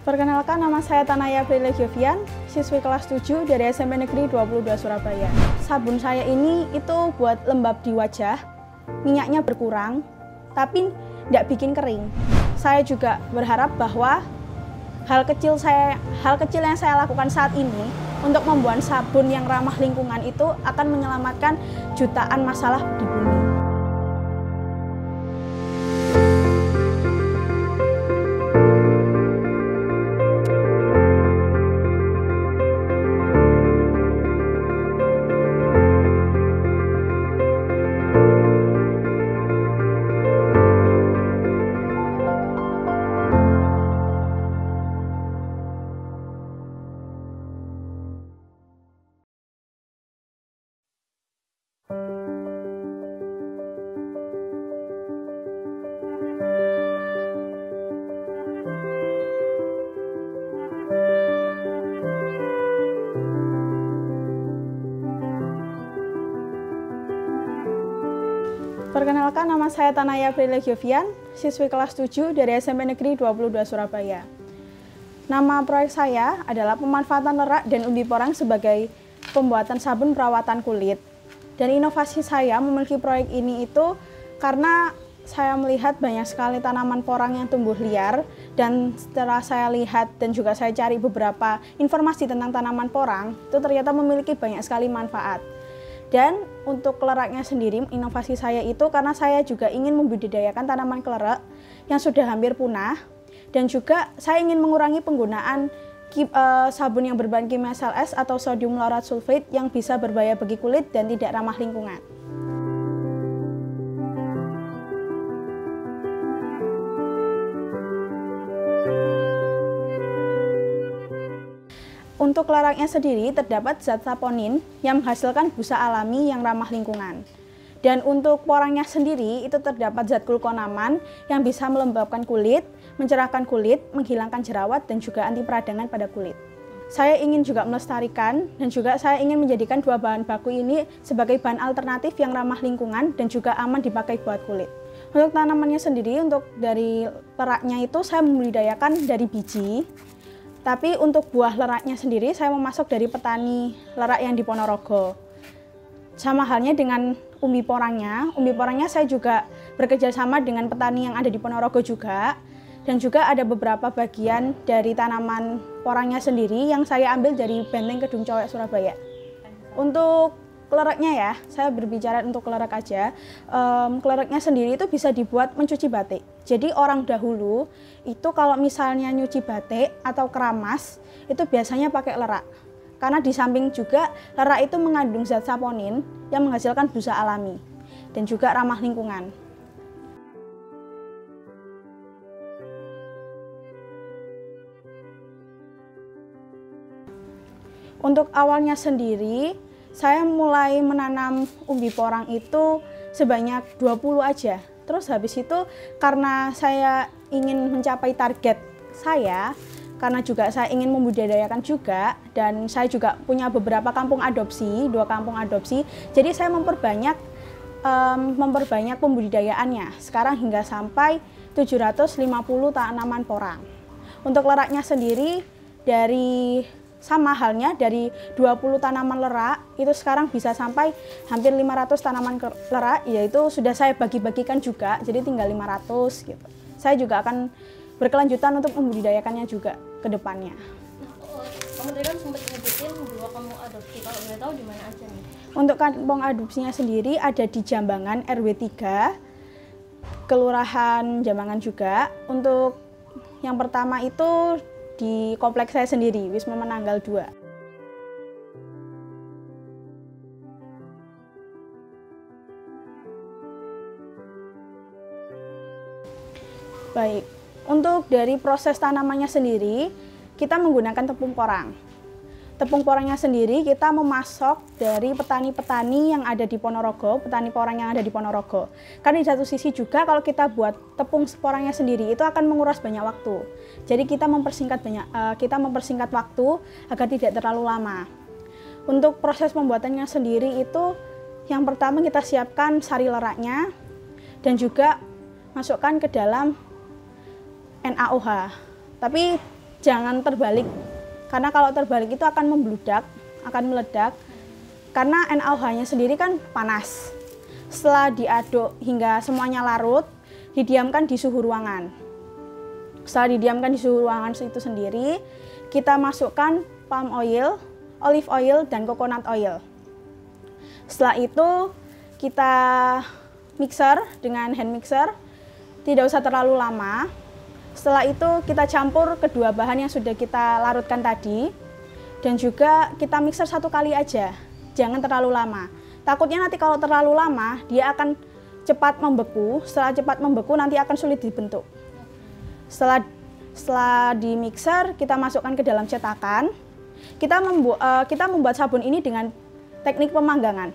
Perkenalkan, nama saya Tanaya Prilly Giovian, siswi kelas 7 dari SMP Negeri 22 Surabaya. Sabun saya ini itu buat lembab di wajah, minyaknya berkurang, tapi tidak bikin kering. Saya juga berharap bahwa hal kecil yang saya lakukan saat ini untuk membuat sabun yang ramah lingkungan itu akan menyelamatkan jutaan masalah di bumi. Perkenalkan, nama saya Tanaya Prilly Giovian, siswi kelas 7 dari SMP Negeri 22 Surabaya. Nama proyek saya adalah pemanfaatan lerak dan umbi porang sebagai pembuatan sabun perawatan kulit. Dan inovasi saya memiliki proyek ini itu karena saya melihat banyak sekali tanaman porang yang tumbuh liar, dan setelah saya lihat dan juga saya cari beberapa informasi tentang tanaman porang, itu ternyata memiliki banyak sekali manfaat. Dan untuk keleraknya sendiri, inovasi saya itu karena saya juga ingin membudidayakan tanaman kelerak yang sudah hampir punah, dan juga saya ingin mengurangi penggunaan sabun yang berbahan kimia SLS atau sodium lauryl sulfate yang bisa berbahaya bagi kulit dan tidak ramah lingkungan. Untuk keleraknya sendiri terdapat zat saponin yang menghasilkan busa alami yang ramah lingkungan. Dan untuk porangnya sendiri itu terdapat zat glukonaman yang bisa melembabkan kulit, mencerahkan kulit, menghilangkan jerawat, dan juga anti peradangan pada kulit. Saya ingin juga melestarikan dan juga saya ingin menjadikan dua bahan baku ini sebagai bahan alternatif yang ramah lingkungan dan juga aman dipakai buat kulit. Untuk tanamannya sendiri, untuk dari leraknya itu saya membudidayakan dari biji. Tapi untuk buah leraknya sendiri saya memasok dari petani lerak yang di Ponorogo. Sama halnya dengan umbi porangnya saya juga bekerja sama dengan petani yang ada di Ponorogo juga. Dan juga ada beberapa bagian dari tanaman porangnya sendiri yang saya ambil dari Benteng Kedung Cowek, Surabaya. Untuk keleraknya ya, saya berbicara untuk kelerak aja. Keleraknya sendiri itu bisa dibuat mencuci batik. Jadi orang dahulu itu kalau misalnya nyuci batik atau keramas itu biasanya pakai lerak. Karena di samping juga lerak itu mengandung zat saponin yang menghasilkan busa alami dan juga ramah lingkungan. Untuk awalnya sendiri saya mulai menanam umbi porang itu sebanyak 20 aja. Terus habis itu karena saya ingin mencapai target saya, karena juga saya ingin membudidayakan juga, dan saya juga punya beberapa kampung adopsi, 2 kampung adopsi, jadi saya memperbanyak pembudidayaannya. Sekarang hingga sampai 750 tanaman porang. Untuk leraknya sendiri sama halnya dari 20 tanaman lerak itu sekarang bisa sampai hampir 500 tanaman lerak, yaitu sudah saya bagi-bagikan juga, jadi tinggal 500 gitu. Saya juga akan berkelanjutan untuk membudidayakannya juga ke depannya. Kamu tadi kan sempat nyebutin 2 kampung adopsi, kalau boleh tahu di mana aja nih? Untuk kampung adopsinya sendiri ada di Jambangan RW 3, Kelurahan Jambangan juga. Untuk yang pertama itu di kompleks saya sendiri, Wisma Menanggal 2. Baik, untuk dari proses tanamannya sendiri, kita menggunakan tepung porang. Tepung porangnya sendiri kita memasok dari petani-petani yang ada di Ponorogo, petani porang yang ada di Ponorogo. Karena di satu sisi juga kalau kita buat tepung porangnya sendiri itu akan menguras banyak waktu. Jadi kita mempersingkat waktu agar tidak terlalu lama. Untuk proses pembuatannya sendiri itu yang pertama kita siapkan sari leraknya dan juga masukkan ke dalam NaOH. Tapi jangan terbalik. Karena kalau terbalik itu akan membludak, akan meledak. Karena NaOH-nya sendiri kan panas. Setelah diaduk hingga semuanya larut, didiamkan di suhu ruangan. Setelah didiamkan di suhu ruangan itu sendiri, kita masukkan palm oil, olive oil, dan coconut oil. Setelah itu kita mixer dengan hand mixer, tidak usah terlalu lama. Setelah itu kita campur kedua bahan yang sudah kita larutkan tadi, dan juga kita mixer 1 kali aja, jangan terlalu lama. Takutnya nanti kalau terlalu lama dia akan cepat membeku. Setelah cepat membeku nanti akan sulit dibentuk. Setelah di mixer kita masukkan ke dalam cetakan. Kita membuat sabun ini dengan teknik pemanggangan.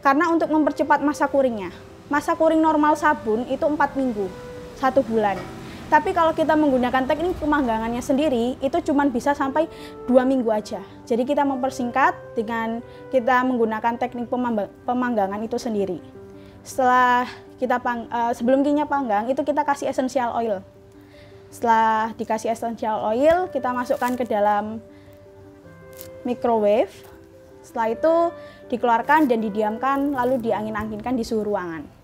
Karena untuk mempercepat masa kuringnya. Masa kuring normal sabun itu 4 minggu, 1 bulan. Tapi kalau kita menggunakan teknik pemanggangannya sendiri, itu cuma bisa sampai 2 minggu aja. Jadi kita mempersingkat dengan kita menggunakan teknik pemanggangan itu sendiri. Setelah kita sebelum kita panggang, itu kita kasih essential oil. Setelah dikasih essential oil, kita masukkan ke dalam microwave. Setelah itu dikeluarkan dan didiamkan, lalu diangin-anginkan di suhu ruangan.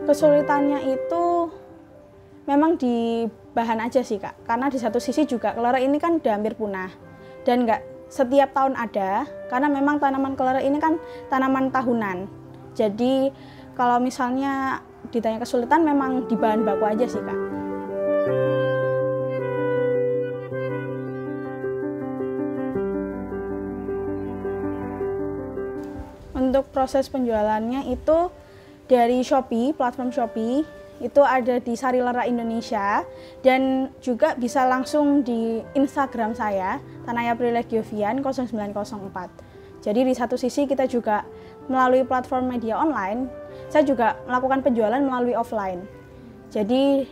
Kesulitannya itu memang di bahan aja sih Kak, karena di satu sisi juga kelelawar ini kan udah hampir punah dan nggak setiap tahun ada, karena memang tanaman kelelawar ini kan tanaman tahunan. Jadi kalau misalnya ditanya kesulitan memang di bahan baku aja sih Kak. Untuk proses penjualannya itu dari Shopee, platform Shopee, itu ada di Sarilera Indonesia, dan juga bisa langsung di Instagram saya, Tanaya Prilegiovian 0904. Jadi di satu sisi kita juga melalui platform media online, saya juga melakukan penjualan melalui offline. Jadi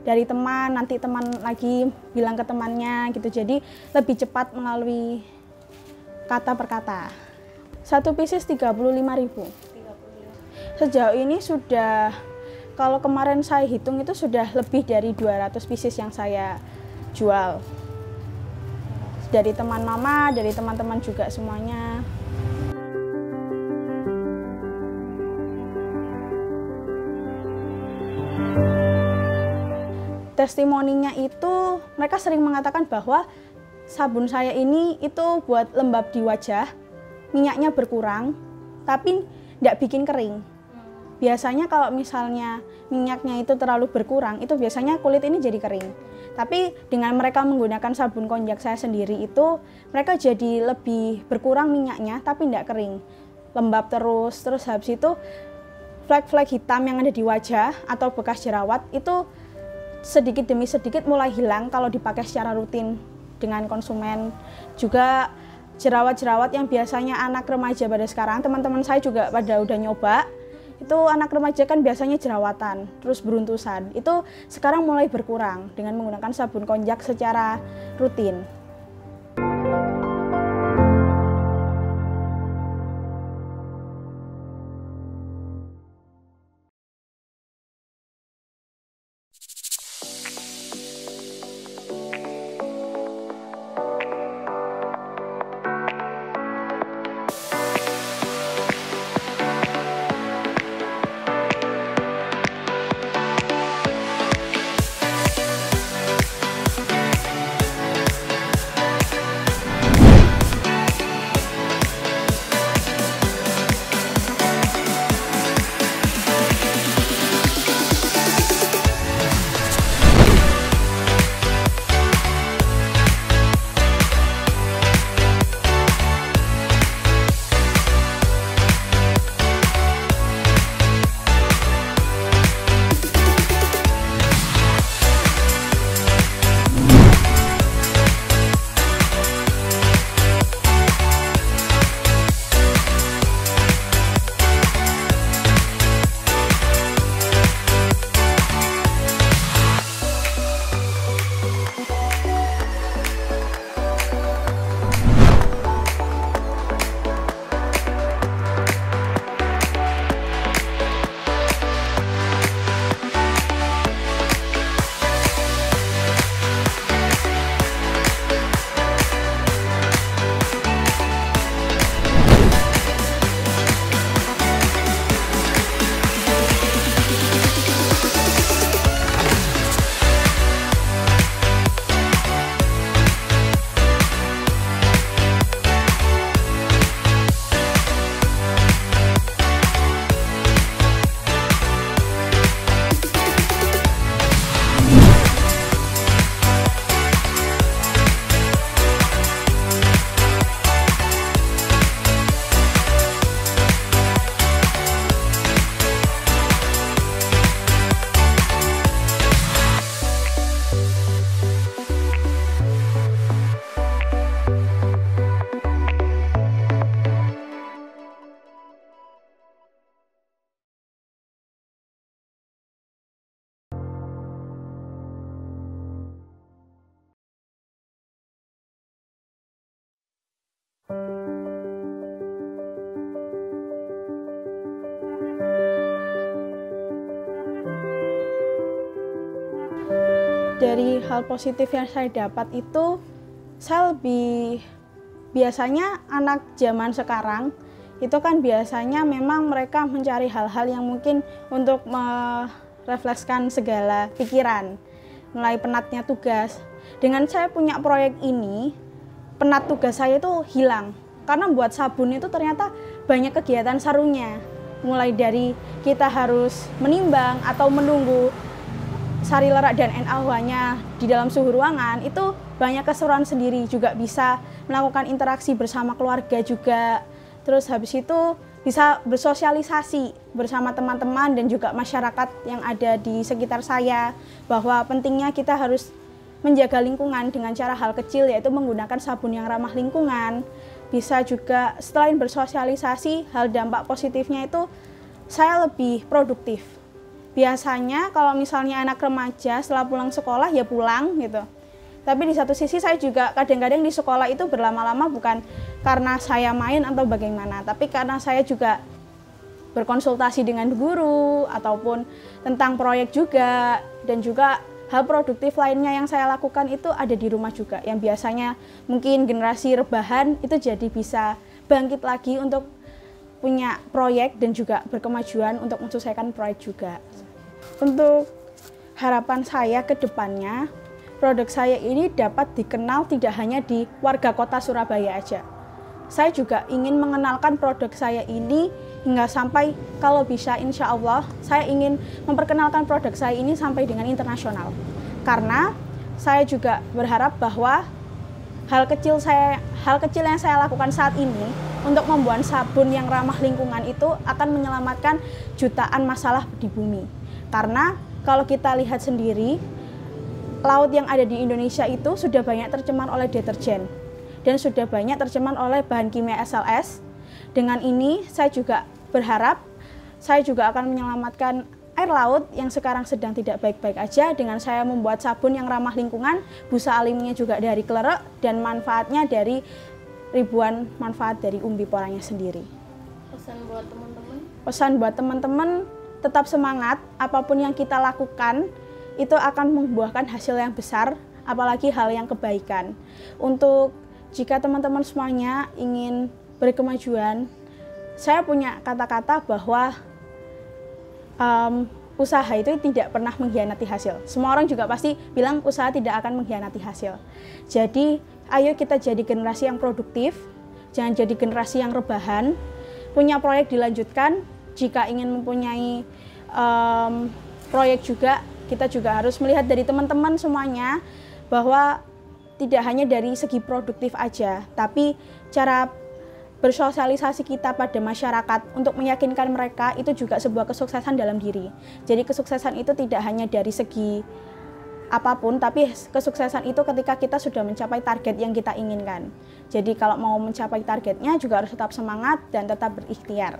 dari teman, nanti teman lagi bilang ke temannya gitu, jadi lebih cepat melalui kata per kata. Satu pieces 35.000. Sejauh ini sudah, kalau kemarin saya hitung itu sudah lebih dari 200 pieces yang saya jual. Dari teman mama, dari teman-teman juga semuanya. Testimoninya itu mereka sering mengatakan bahwa sabun saya ini itu buat lembab di wajah, minyaknya berkurang, tapi tidak bikin kering. Biasanya kalau misalnya minyaknya itu terlalu berkurang, itu biasanya kulit ini jadi kering. Tapi dengan mereka menggunakan sabun konjak saya sendiri itu, mereka jadi lebih berkurang minyaknya, tapi tidak kering. Lembab terus habis itu flek-flek hitam yang ada di wajah atau bekas jerawat itu sedikit demi sedikit mulai hilang kalau dipakai secara rutin dengan konsumen. Juga jerawat-jerawat yang biasanya anak remaja pada sekarang, teman-teman saya juga pada udah nyoba, itu anak remaja kan biasanya jerawatan, terus beruntusan. Itu sekarang mulai berkurang dengan menggunakan sabun konjak secara rutin. Dari hal positif yang saya dapat itu, saya lebih biasanya anak zaman sekarang itu kan biasanya memang mereka mencari hal-hal yang mungkin untuk mereflekskan segala pikiran, mulai penatnya tugas. Dengan saya punya proyek ini, penat tugas saya itu hilang, karena buat sabun itu ternyata banyak kegiatan serunya, mulai dari kita harus menimbang atau menunggu sari lerak dan NaOH-nya di dalam suhu ruangan, itu banyak keseruan sendiri, juga bisa melakukan interaksi bersama keluarga juga. Terus habis itu bisa bersosialisasi bersama teman-teman dan juga masyarakat yang ada di sekitar saya, bahwa pentingnya kita harus menjaga lingkungan dengan cara hal kecil, yaitu menggunakan sabun yang ramah lingkungan. Bisa juga selain bersosialisasi, hal dampak positifnya itu saya lebih produktif. Biasanya kalau misalnya anak remaja setelah pulang sekolah ya pulang gitu. Tapi di satu sisi saya juga kadang-kadang di sekolah itu berlama-lama bukan karena saya main atau bagaimana, tapi karena saya juga berkonsultasi dengan guru ataupun tentang proyek juga, dan juga hal produktif lainnya yang saya lakukan itu ada di rumah juga, yang biasanya mungkin generasi rebahan itu jadi bisa bangkit lagi untuk punya proyek dan juga berkemajuan untuk menyelesaikan proyek juga. Untuk harapan saya ke depannya, produk saya ini dapat dikenal tidak hanya di warga kota Surabaya aja. Saya juga ingin mengenalkan produk saya ini hingga sampai kalau bisa insya Allah saya ingin memperkenalkan produk saya ini sampai dengan internasional. Karena saya juga berharap bahwa hal kecil yang saya lakukan saat ini untuk membuat sabun yang ramah lingkungan itu akan menyelamatkan jutaan masalah di bumi. Karena kalau kita lihat sendiri, laut yang ada di Indonesia itu sudah banyak tercemar oleh deterjen dan sudah banyak tercemar oleh bahan kimia SLS. Dengan ini saya juga berharap saya juga akan menyelamatkan air laut yang sekarang sedang tidak baik-baik aja dengan saya membuat sabun yang ramah lingkungan, busa alaminya juga dari kelerek, dan manfaatnya dari ribuan manfaat dari umbi porangnya sendiri. Pesan buat teman-teman? Pesan buat teman-teman, tetap semangat, apapun yang kita lakukan itu akan membuahkan hasil yang besar, apalagi hal yang kebaikan. Untuk jika teman-teman semuanya ingin berkemajuan, saya punya kata-kata bahwa usaha itu tidak pernah mengkhianati hasil. Semua orang juga pasti bilang usaha tidak akan mengkhianati hasil. Jadi, ayo kita jadi generasi yang produktif, jangan jadi generasi yang rebahan. Punya proyek dilanjutkan, jika ingin mempunyai proyek juga, kita juga harus melihat dari teman-teman semuanya bahwa tidak hanya dari segi produktif aja, tapi cara bersosialisasi kita pada masyarakat untuk meyakinkan mereka itu juga sebuah kesuksesan dalam diri. Jadi kesuksesan itu tidak hanya dari segi apapun, tapi kesuksesan itu ketika kita sudah mencapai target yang kita inginkan. Jadi kalau mau mencapai targetnya juga harus tetap semangat dan tetap berikhtiar.